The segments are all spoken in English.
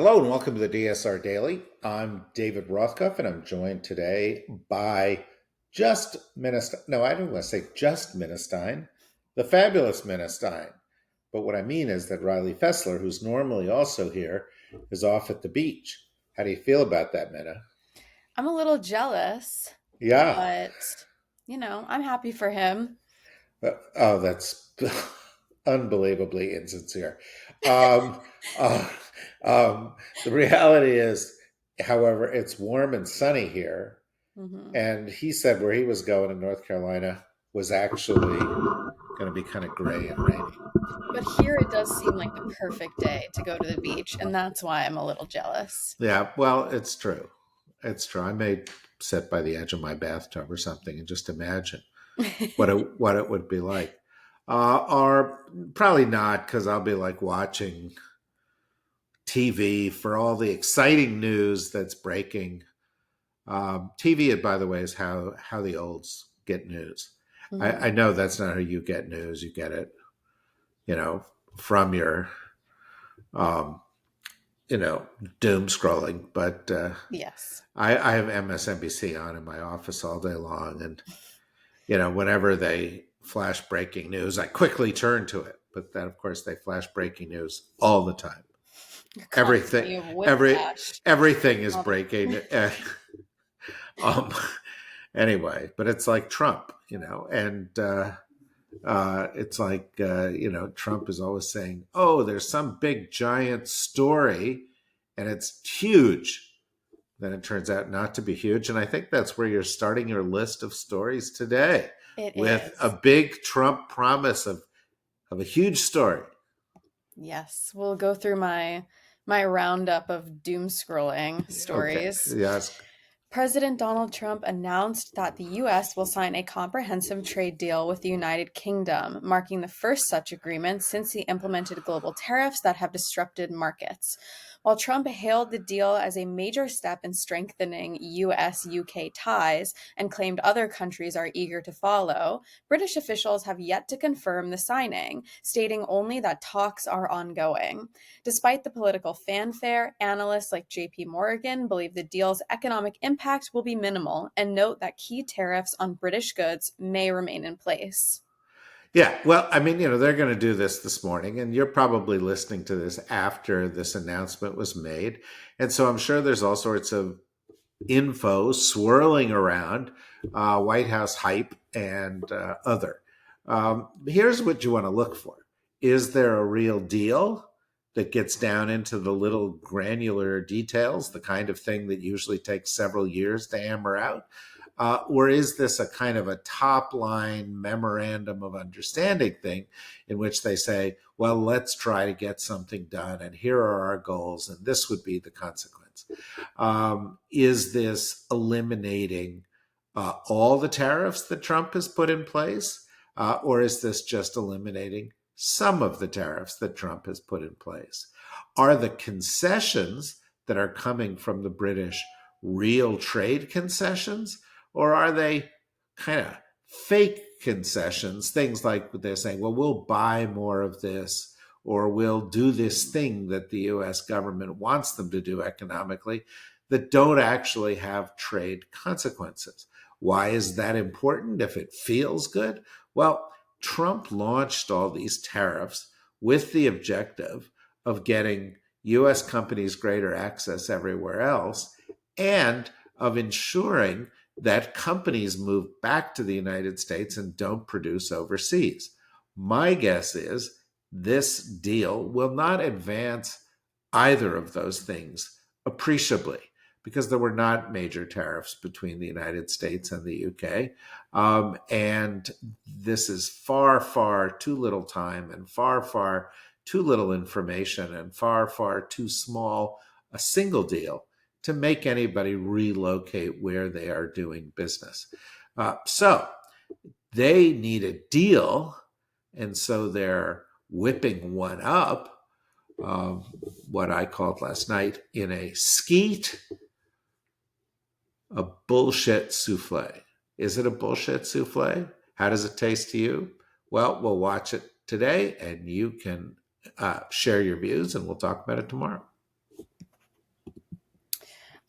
Hello and welcome to the DSR Daily. I'm David Rothkopf and I'm joined today by just Ministine. No, I don't want to say just Ministine, the fabulous Ministine. But what I mean is that Riley Fessler, who's normally also here, is off at the beach. How do you feel about that, Minna? I'm a little jealous, Yeah. but I'm happy for him. Oh, that's unbelievably insincere. Um, uh, the reality is, however, it's warm and sunny here. Hmm. And he said where he was going in North Carolina was actually going to be kind of gray and rainy. But here it does seem like the perfect day to go to the beach, and that's why I'm a little jealous. Yeah, well, it's true. It's true. I may sit by the edge of my bathtub or something and just imagine what it would be like. Or probably not, because I'll be like watching TV for all the exciting news that's breaking. TV, by the way, is how the olds get news. I Hmm. know that's not how you get news. You get it, you know, from your, um, you know, doom scrolling. But Yes. I have MSNBC on in my office all day long, and whenever they flash breaking news, I quickly turn to it. But then, of course, they flash breaking news all the time. You're Everything, constantly of every whiplash. everything is All the- breaking. Um, anyway, but it's like Trump, and it's like Trump is always saying, "Oh, there's some big giant story, and it's huge." Then it turns out not to be huge, and I think that's where you're starting your list of stories today, It with a is. big Trump promise of a huge story. Yes. We'll go through my roundup of doom scrolling Okay, stories. yes, President Donald Trump announced that the U.S. will sign a comprehensive trade deal with the United Kingdom, marking the first such agreement since he implemented global tariffs that have disrupted markets. While Trump hailed the deal as a major step in strengthening U.S. UK ties and claimed other countries are eager to follow, British officials have yet to confirm the signing, stating only that talks are ongoing. Despite the political fanfare, analysts like JP Morgan believe the deal's economic impact will be minimal and note that key tariffs on British goods may remain in place. yeah. Well, I mean, they're going to do this morning, and you're probably listening to this after this announcement was made, and so I'm sure there's all sorts of info swirling around White House hype and other. Here's what you want to look for: is there a real deal that gets down into the little granular details, the kind of thing that usually takes several years to hammer out? Or is this a kind of a top line memorandum of understanding thing in which they say, well, let's try to get something done, and here are our goals, and this would be the consequence? Is this eliminating all the tariffs that Trump has put in place? Or is this just eliminating some of the tariffs that Trump has put in place? Are the concessions that are coming from the British real trade concessions? Or are they kind of fake concessions? Things like they're saying, well, we'll buy more of this, or we'll do this thing that the US government wants them to do economically, that don't actually have trade consequences. Why is that important if it feels good? Well, Trump launched all these tariffs with the objective of getting US companies greater access everywhere else, and of ensuring that companies move back to the United States and don't produce overseas. My guess is this deal will not advance either of those things appreciably, because there were not major tariffs between the United States and the UK. And this is far, far too little time, and far, far too little information, and far, far too small a single deal to make anybody relocate where they are doing business. So they need a deal, and so they're whipping one up, um, what I called last night in a skeet, a bullshit souffle. Is it a bullshit souffle? How does it taste to you? Well, we'll watch it today, and you can share your views, and we'll talk about it tomorrow.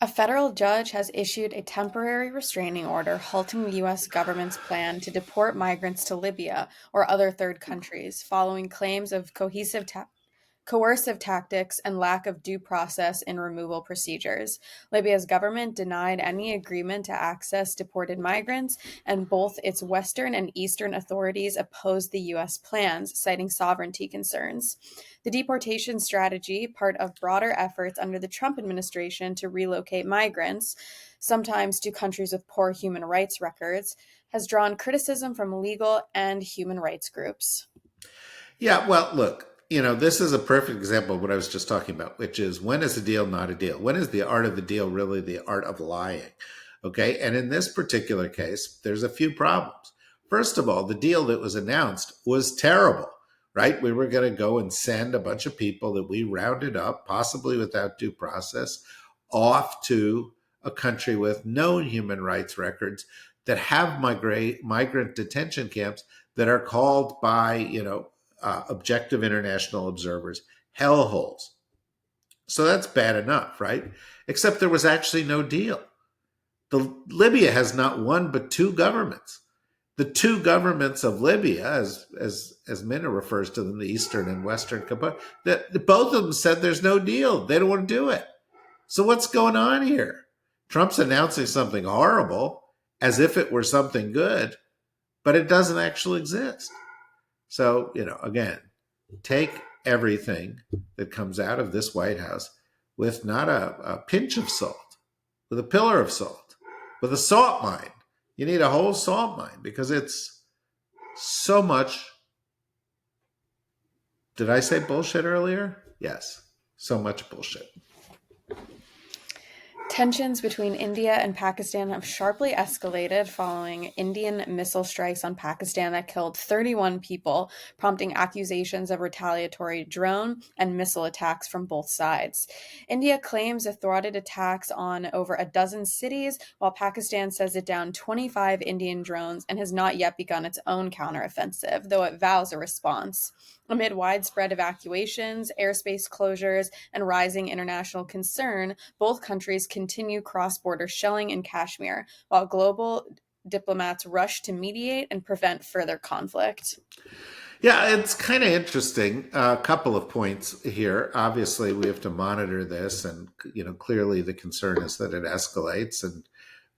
A federal judge has issued a temporary restraining order halting the U.S. government's plan to deport migrants to Libya or other third countries following claims of coercive tactics and lack of due process in removal procedures. Libya's government denied any agreement to access deported migrants, and both its western and eastern authorities opposed the U.S. plans, citing sovereignty concerns. The deportation strategy, part of broader efforts under the Trump administration to relocate migrants, sometimes to countries with poor human rights records, has drawn criticism from legal and human rights groups. Yeah, well, look, this is a perfect example of what I was just talking about, which is when is a deal not a deal? When is the art of the deal really the art of lying? Okay. And in this particular case, there's a few problems. First of all, the deal that was announced was terrible, right? We were going to go and send a bunch of people that we rounded up, possibly without due process, off to a country with no human rights records that have migrant detention camps that are called by, objective international observers hellholes. So that's bad enough, right? Except there was actually no deal. Libya has not one but two governments. The two governments of Libya, as Minna refers to them, the eastern and western component, that both of them said there's no deal. They don't want to do it. So what's going on here? Trump's announcing something horrible as if it were something good, but it doesn't actually exist. So, again, take everything that comes out of this White House with not a pinch of salt, with a pillar of salt, with a salt mine. You need a whole salt mine because it's so much. Did I say bullshit earlier? Yes, so much bullshit. Tensions between India and Pakistan have sharply escalated following Indian missile strikes on Pakistan that killed 31 people, prompting accusations of retaliatory drone and missile attacks from both sides. India claims it thwarted attacks on over a dozen cities, while Pakistan says it downed 25 Indian drones and has not yet begun its own counteroffensive, though it vows a response. Amid widespread evacuations, airspace closures, and rising international concern, both countries continue cross-border shelling in Kashmir, while global diplomats rush to mediate and prevent further conflict. Yeah, it's kind of interesting. A couple of points here. Obviously, we have to monitor this, and clearly the concern is that it escalates, and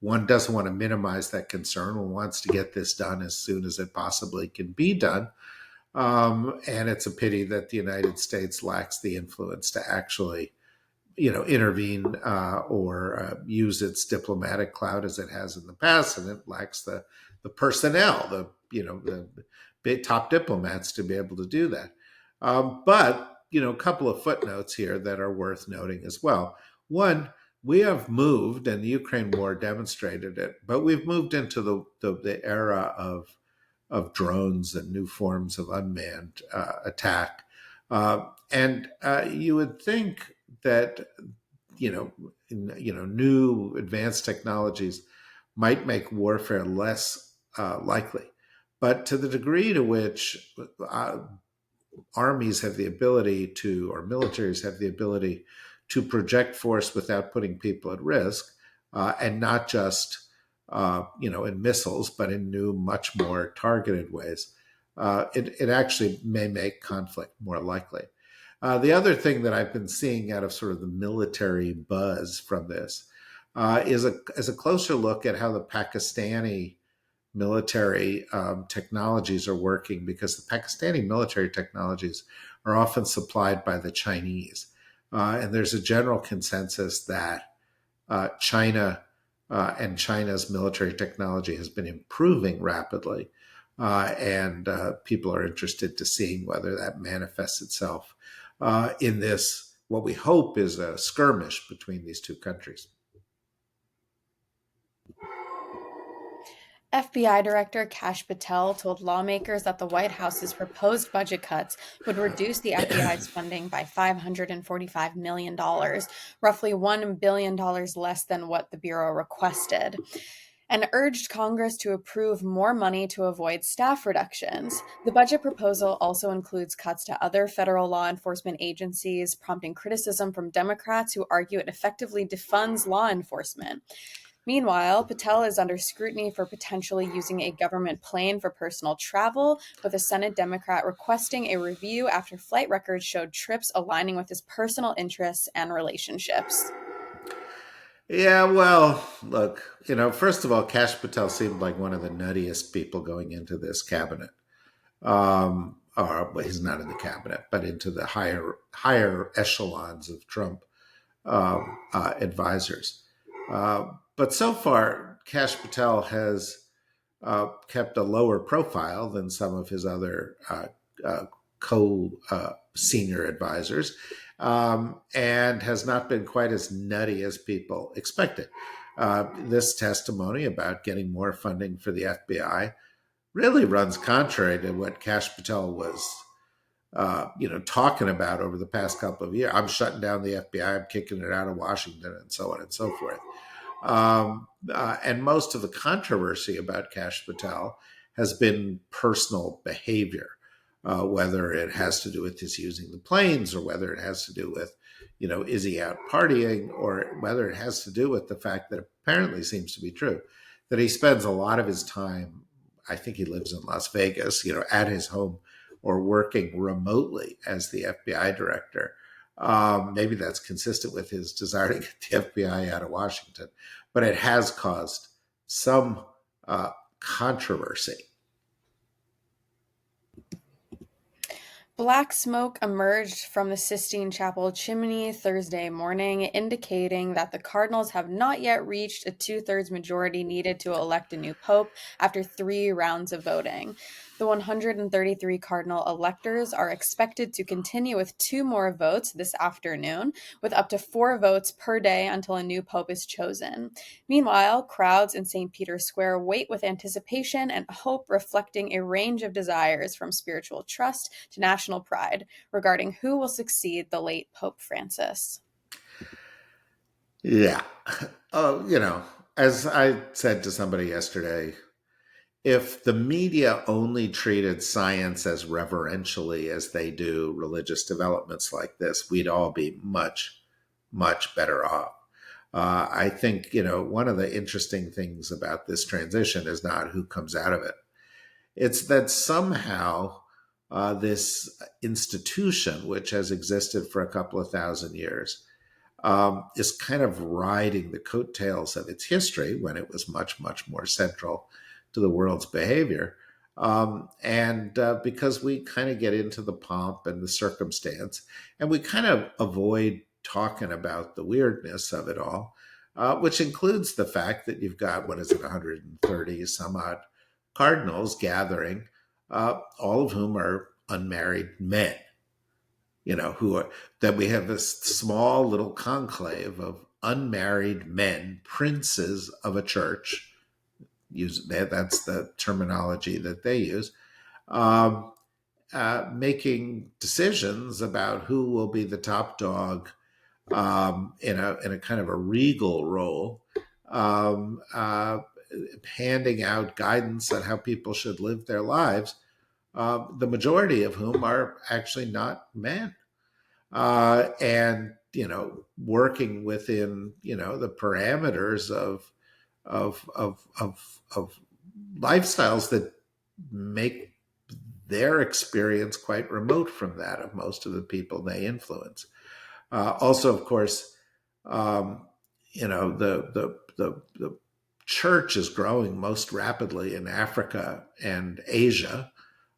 one doesn't want to minimize that concern. One wants to get this done as soon as it possibly can be done. And it's a pity that the United States lacks the influence to actually, intervene or use its diplomatic clout as it has in the past, and it lacks the personnel, the big top diplomats to be able to do that. But a couple of footnotes here that are worth noting as well. One, we have moved, and the Ukraine war demonstrated it, but we've moved into the era of drones and new forms of unmanned attack. And you would think that new advanced technologies might make warfare less likely, but to the degree to which armies have the ability to, or militaries have the ability to project force without putting people at risk, and not just in missiles, but in new, much more targeted ways, it actually may make conflict more likely. The other thing that I've been seeing out of sort of the military buzz from this is a closer look at how the Pakistani military technologies are working, because the Pakistani military technologies are often supplied by the Chinese. And there's a general consensus that China and China's military technology has been improving rapidly. And people are interested to seeing whether that manifests itself in this, what we hope is a skirmish between these two countries. FBI Director Kash Patel told lawmakers that the White House's proposed budget cuts would reduce the FBI's funding by $545 million, roughly $1 billion less than what the Bureau requested. and urged Congress to approve more money to avoid staff reductions. The budget proposal also includes cuts to other federal law enforcement agencies, prompting criticism from Democrats who argue it effectively defunds law enforcement. Meanwhile, Patel is under scrutiny for potentially using a government plane for personal travel, with a Senate Democrat requesting a review after flight records showed trips aligning with his personal interests and relationships. Yeah, well, look, first of all, Kash Patel seemed like one of the nuttiest people going into this cabinet. Or well, he's not in the cabinet, but into the higher echelons of Trump advisors. But so far, Kash Patel has kept a lower profile than some of his other co senior advisors, and has not been quite as nutty as people expected. This testimony about getting more funding for the FBI really runs contrary to what Kash Patel was talking about over the past couple of years. I'm shutting down the FBI, I'm kicking it out of Washington, and so on and so forth. And most of the controversy about Kash Patel has been personal behavior, whether it has to do with his using the planes, or whether it has to do with, is he out partying, or whether it has to do with the fact that apparently seems to be true, that he spends a lot of his time, I think he lives in Las Vegas, at his home, or working remotely as the FBI director. Maybe that's consistent with his desire to get the FBI out of Washington, but it has caused some controversy. Black smoke emerged from the Sistine Chapel chimney Thursday morning, indicating that the Cardinals have not yet reached a two-thirds majority needed to elect a new pope after 3 rounds of voting. The 133 Cardinal electors are expected to continue with 2 more votes this afternoon, with up to 4 votes per day until a new pope is chosen. Meanwhile, crowds in St. Peter's Square wait with anticipation and hope, reflecting a range of desires from spiritual trust to national pride regarding who will succeed the late Pope Francis. Yeah. As I said to somebody yesterday, if the media only treated science as reverentially as they do religious developments like this, we'd all be much, much better off. I think, one of the interesting things about this transition is not who comes out of it. It's that somehow this institution, which has existed for a couple of thousand years, is kind of riding the coattails of its history when it was much, much more central to the world's behavior. And because we kind of get into the pomp and the circumstance, and we kind of avoid talking about the weirdness of it all, which includes the fact that you've got, 130 some odd cardinals gathering, all of whom are unmarried men, that we have this small little conclave of unmarried men, princes of a church. That's the terminology that they use, making decisions about who will be the top dog in a kind of a regal role, handing out guidance on how people should live their lives. The majority of whom are actually not men, and working within the parameters of lifestyles that make their experience quite remote from that of most of the people they influence. Also, of course, the church is growing most rapidly in Africa and Asia,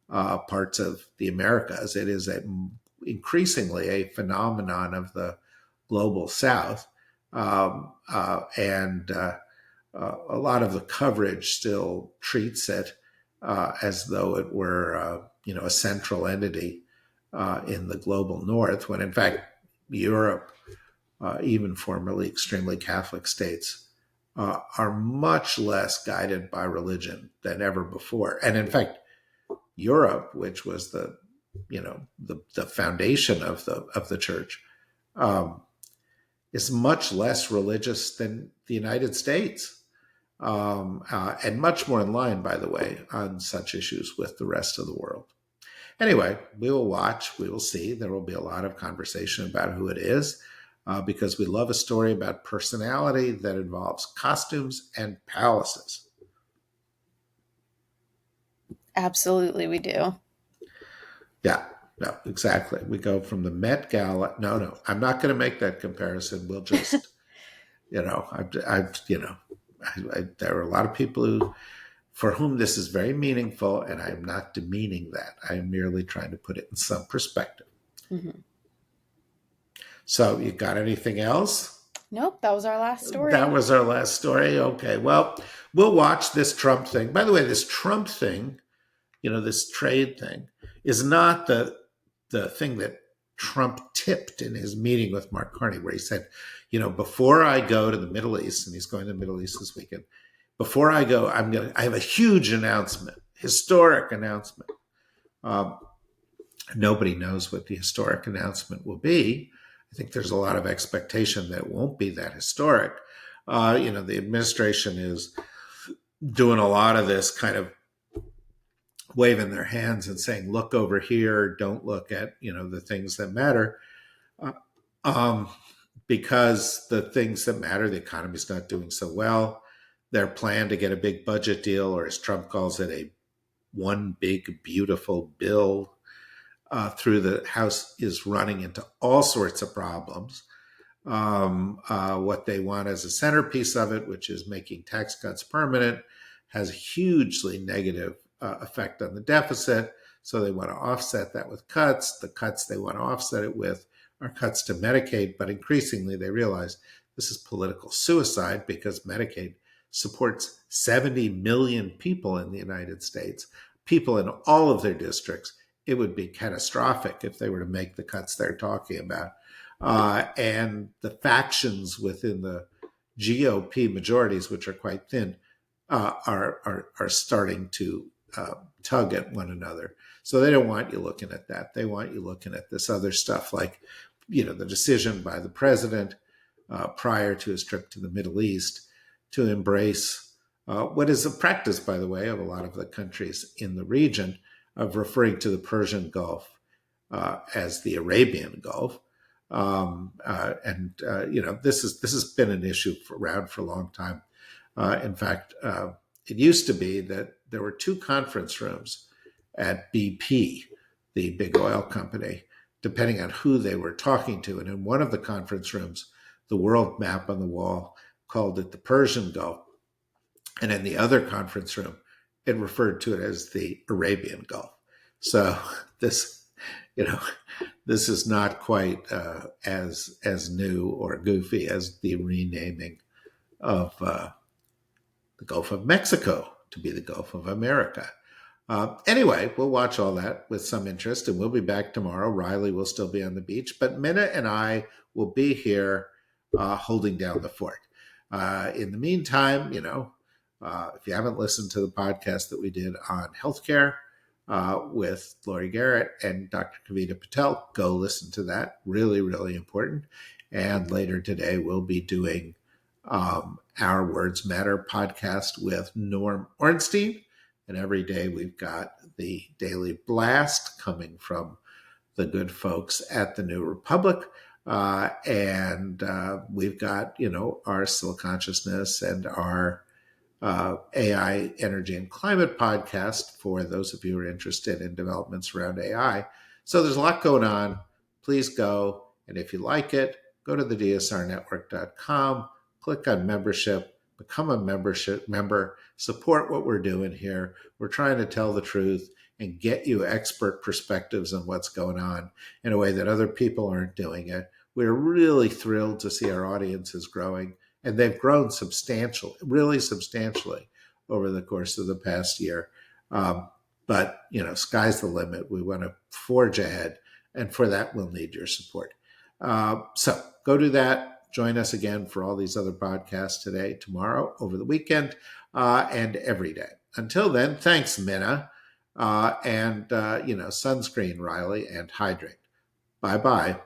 parts of the Americas. It is increasingly a phenomenon of the global South, and a lot of the coverage still treats it as though it were, a central entity in the global North, when in fact Europe, even formerly extremely Catholic states, are much less guided by religion than ever before. And in fact, Europe, which was the foundation of the church, is much less religious than the United States. and much more in line, by the way, on such issues with the rest of the world. Anyway, we will watch. We will see. There will be a lot of conversation about who it is because we love a story about personality that involves costumes and palaces. Absolutely, we do. Yeah, no, exactly. We go from the Met Gala. No, I'm not going to make that comparison. We'll just, there are a lot of people for whom this is very meaningful, and I am not demeaning that. I am merely trying to put it in some perspective. Mm-hmm. So, you got anything else? Nope, that was our last story. That was our last story. Okay, well, we'll watch this Trump thing. By the way, this Trump thing, this trade thing, is not the thing that Trump tipped in his meeting with Mark Carney, where he said, before I go to the Middle East, and he's going to the Middle East this weekend, before I go, I have a huge announcement, historic announcement. Nobody knows what the historic announcement will be. I think there's a lot of expectation that it won't be that historic. The administration is doing a lot of this kind of waving their hands and saying, look over here, don't look at, the things that matter. Because the things that matter, the economy's not doing so well. Their plan to get a big budget deal, or as Trump calls it, a one big, beautiful bill through the House, is running into all sorts of problems. What they want as a centerpiece of it, which is making tax cuts permanent, has a hugely negative effect on the deficit. So they want to offset that with cuts. The cuts they want to offset it with are cuts to Medicaid, but increasingly they realize this is political suicide because Medicaid supports 70 million people in the United States, people in all of their districts. It would be catastrophic if they were to make the cuts they're talking about. And the factions within the GOP majorities, which are quite thin, are starting to tug at one another. So they don't want you looking at that. They want you looking at this other stuff, like the decision by the president prior to his trip to the Middle East to embrace what is a practice, by the way, of a lot of the countries in the region, of referring to the Persian Gulf as the Arabian Gulf. This has been an issue around for a long time. In fact, it used to be that there were two conference rooms at BP, the big oil company, depending on who they were talking to. And in one of the conference rooms, the world map on the wall called it the Persian Gulf. And in the other conference room, it referred to it as the Arabian Gulf. So this is not quite as new or goofy as the renaming of the Gulf of Mexico to be the Gulf of America. Anyway, we'll watch all that with some interest, and we'll be back tomorrow. Riley will still be on the beach, but Minna and I will be here holding down the fort. In the meantime, if you haven't listened to the podcast that we did on healthcare with Lori Garrett and Dr. Kavita Patel, go listen to that. Really, really important. And later today, we'll be doing Our Words Matter podcast with Norm Ornstein. And every day we've got the Daily Blast coming from the good folks at the New Republic. And we've got, our Still Consciousness and our AI, Energy, and Climate podcast for those of you who are interested in developments around AI. So there's a lot going on. Please go. And if you like it, go to the dsrnetwork.com, click on membership, become a member, support what we're doing here. We're trying to tell the truth and get you expert perspectives on what's going on in a way that other people aren't doing it. We're really thrilled to see our audiences growing, and they've grown really substantially over the course of the past year. But, sky's the limit. We want to forge ahead, and for that, we'll need your support. So go do that. Join us again for all these other podcasts today, tomorrow, over the weekend, and every day. Until then, thanks, Minna. And sunscreen, Riley, and hydrate. Bye-bye.